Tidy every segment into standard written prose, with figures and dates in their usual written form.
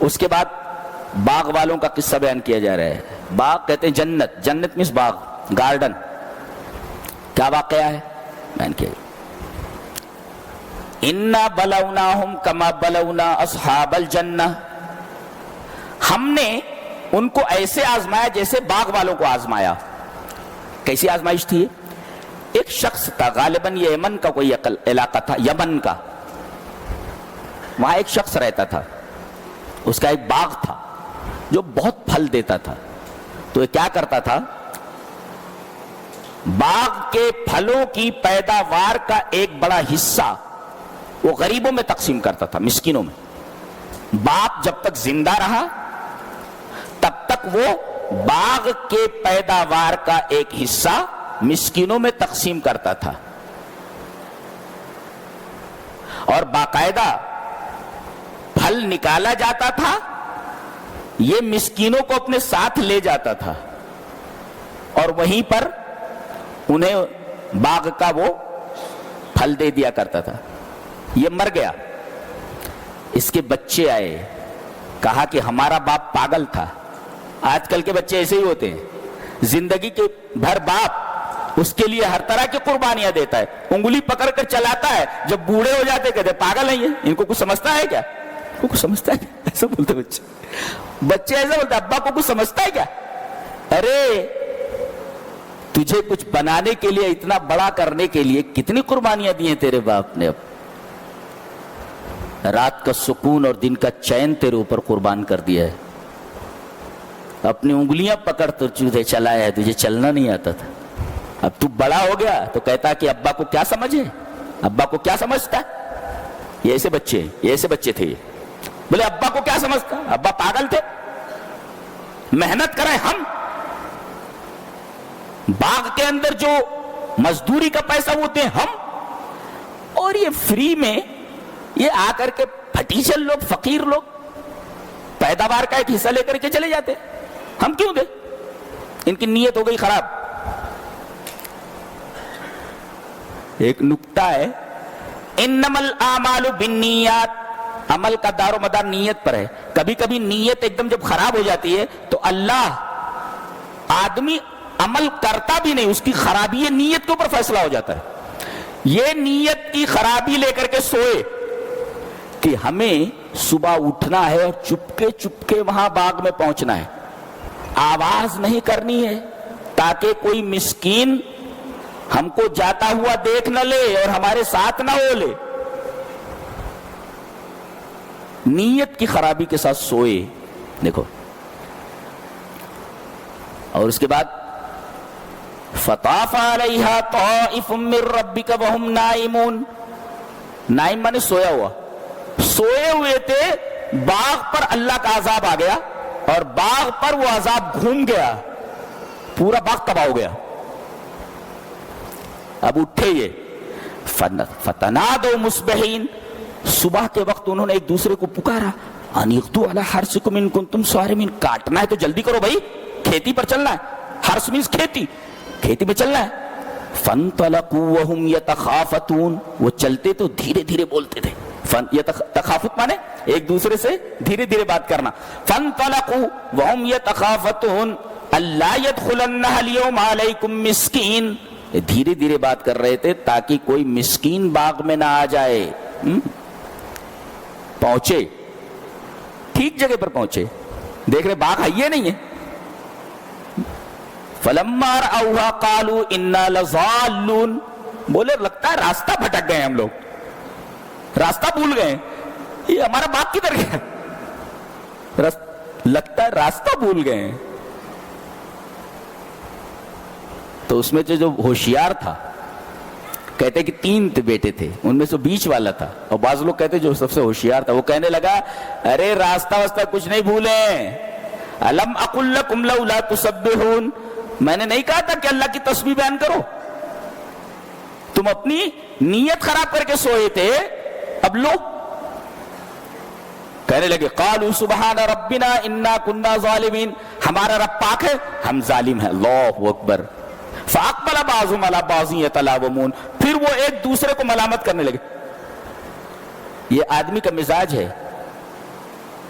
اس کے بعد باغ والوں کا قصہ بیان کیا جا رہا ہے. باغ کہتے ہیں جنت، جنت مینس باغ، گارڈن. کیا واقعہ ہے بیان کیا گیا. اِنَّا بَلَوْنَاهُمْ كَمَا بَلَوْنَا أَصْحَابَ الْجَنَّةِ، ہم نے ان کو ایسے آزمایا جیسے باغ والوں کو آزمایا. کیسی آزمائش تھی؟ ایک شخص تھا، غالباً یہ یمن کا کوئی علاقہ تھا، یمن کا. وہاں ایک شخص رہتا تھا، اس کا ایک باغ تھا جو بہت پھل دیتا تھا. تو یہ کیا کرتا تھا، باغ کے پھلوں کی پیداوار کا ایک بڑا حصہ وہ غریبوں میں تقسیم کرتا تھا، مسکینوں میں. باپ جب تک زندہ رہا تب تک وہ باغ کے پیداوار کا ایک حصہ مسکینوں میں تقسیم کرتا تھا، اور باقاعدہ پھل نکالا جاتا تھا، یہ مسکینوں کو اپنے ساتھ لے جاتا تھا، اور وہیں پر انہیں باغ کا وہ پھل دے دیا کرتا تھا. یہ مر گیا، اس کے بچے آئے، کہا کہ ہمارا باپ پاگل تھا. آج کل کے بچے ایسے ہی ہوتے ہیں، زندگی کے بھر باپ اس کے لیے ہر طرح کی قربانیاں دیتا ہے، انگلی پکڑ کر چلاتا ہے، جب بوڑھے ہو جاتے کہتے پاگل ہیں یہ، ان کو کچھ سمجھتا ہے کیا؟ کچھ سمجھتا ہے؟ ایسا بولتے بچے ایسا بولتے ابا کو کچھ سمجھتا ہے کیا؟ ارے تجھے کچھ بنانے کے لیے، اتنا بڑا کرنے کے لیے کتنی قربانیاں دی ہیں تیرے باپ نے. اب رات کا سکون اور دن کا چین تیرے اوپر قربان کر دیا ہے. اپنی انگلیاں پکڑ تو تجھے چلایا ہے، تجھے چلنا نہیں آتا تھا. اب تو بڑا ہو گیا تو کہتا کہ ابا کو کیا سمجھے، ابا کو کیا سمجھتا. یہ ایسے بچے، یہ ایسے بچے تھے. بولے ابا کو کیا سمجھتا، ابا پاگل تھے. محنت کریں ہم، باغ کے اندر جو مزدوری کا پیسہ وہ دیں ہم، اور یہ فری میں یہ آ کر کے پھٹیچل لوگ، فقیر لوگ پیداوار کا ایک حصہ لے کر کے چلے جاتے. ہم کیوں دیں؟ ان کی نیت ہو گئی خراب. ایک نکتہ ہے، انما الاعمال بالنیات، عمل کا دار و مدار نیت پر ہے. کبھی کبھی نیت ایک دم جب خراب ہو جاتی ہے تو اللہ آدمی عمل کرتا بھی نہیں، اس کی خرابی نیت کے اوپر فیصلہ ہو جاتا ہے. یہ نیت کی خرابی لے کر کے سوئے کہ ہمیں صبح اٹھنا ہے اور چپکے چپکے وہاں باغ میں پہنچنا ہے، آواز نہیں کرنی ہے تاکہ کوئی مسکین ہم کو جاتا ہوا دیکھ نہ لے اور ہمارے ساتھ نہ ہو لے. نیت کی خرابی کے ساتھ سوئے. دیکھو، اور اس کے بعد فطاف علیہا طائف من ربک وہم نائمون. نائم مانے سویا ہوا، سوئے ہوئے تھے، باغ پر اللہ کا عذاب آ گیا اور باغ پر وہ عذاب گھوم گیا، پورا باغ تباہ ہو گیا. اب اٹھے یہ فتنادوا مصبحین، صبح کے وقت انہوں نے ایک دوسرے کو پکارا، ان اغدوا علی حرثکم ان کنتم صارمین، کاٹنا ہے تو جلدی کرو بھائی، کھیتی پر چلنا ہے. حرث مینس کھیتی، کھیتی میں چلنا ہے. فانطلقوا وهم يتخافتون، وہ چلتے تو دھیرے دھیرے بولتے تھے. تخافت مانے ایک دوسرے سے دھیرے دھیرے بات کرنا. فانطلقوا وهم يتخافتون الا يدخلنها اليوم عليكم مسكين، دھیرے دھیرے بات کر رہے تھے تاکہ کوئی مسکین باغ میں نہ آ جائے. پہنچے، ٹھیک جگہ پر پہنچے، دیکھ رہے باغ ہے یہ نہیں ہے. فلما رأوها قالوا انا لضالون، بولے لگتا ہے راستہ بھٹک گئے ہم لوگ، راستہ بھول گئے، یہ ہمارا باغ کدھر گیا، لگتا ہے راستہ بھول گئے. تو اس میں جو ہوشیار تھا، کہتے کہ 3 بیٹے تھے، ان میں سے بیچ والا تھا، اور بعض لوگ کہتے جو سب سے ہوشیار تھا، وہ کہنے لگا ارے راستہ واسطہ کچھ نہیں بھولیں، الم اقل لکم لولا تسبحون، میں نے نہیں کہا تھا کہ اللہ کی تسبیح بیان کرو، تم اپنی نیت خراب کر کے سوئے تھے. اب لوگ کہنے لگے قالوا سبحان ربنا انا كنا ظالمین، ہمارا رب پاک ہے ہم ظالم ہیں. اللہ اکبر. فاقبل بعضهم على بعض يتلاومون، پھر وہ ایک دوسرے کو ملامت کرنے لگے. یہ آدمی کا مزاج ہے،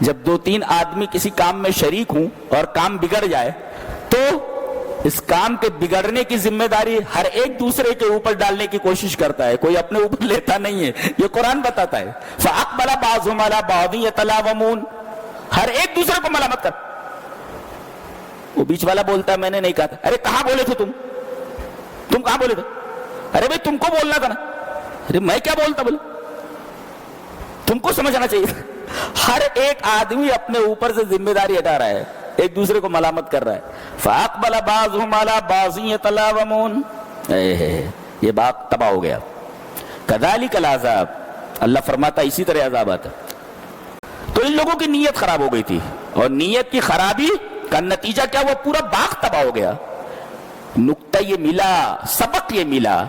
جب 2-3 آدمی کسی کام میں شریک ہوں اور کام بگڑ جائے تو اس کام کے بگڑنے کی ذمہ داری ہر ایک دوسرے کے اوپر ڈالنے کی کوشش کرتا ہے، کوئی اپنے اوپر لیتا نہیں ہے، یہ قرآن بتاتا ہے۔ فَأَقْبَلَ بَعْضُهُمْ عَلَىٰ بَعْضٍ يَتَلَاوَمُونَ، ہر ایک دوسرے کو ملامت کر۔ وہ بیچ والا بولتا ہے میں نے نہیں کہا تھا۔ ارے کہاں بولے تھے تم کہاں بولے تھے؟ ارے بھائی تم کو بولنا تھا نا۔ ارے میں کیا بولتا، بولے تم کو سمجھنا چاہیے۔ ہر ایک آدمی اپنے اوپر سے ذمہ داری ہٹا رہا ہے، ایک دوسرے کو ملامت کر رہا ہے۔ فَأَقْبَلَ بَعْضُهُمْ عَلَىٰ بَعْضٍ يَتَلَاوَمُونَ، یہ بات تباہ ہو گیا۔ كَذَلِكَ الْعَذَابُ، اللہ فرماتا اسی طرح عذاب آتا۔ تو ان لوگوں کی نیت خراب ہو گئی تھی، اور نیت کی خرابی کا نتیجہ کیا ہوا؟ پورا باغ تباہ ہو گیا۔ نقطہ یہ ملا، سبق یہ ملا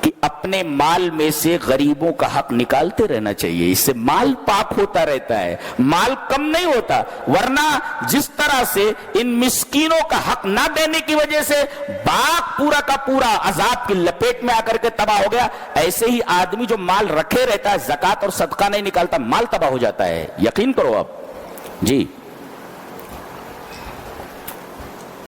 کہ اپنے مال میں سے غریبوں کا حق نکالتے رہنا چاہیے، اس سے مال پاک ہوتا رہتا ہے، مال کم نہیں ہوتا۔ ورنہ جس طرح سے ان مسکینوں کا حق نہ دینے کی وجہ سے باغ پورا کا پورا عذاب کی لپیٹ میں آ کر کے تباہ ہو گیا، ایسے ہی آدمی جو مال رکھے رہتا ہے، زکوٰۃ اور صدقہ نہیں نکالتا، مال تباہ ہو جاتا ہے، یقین کرو آپ۔ جی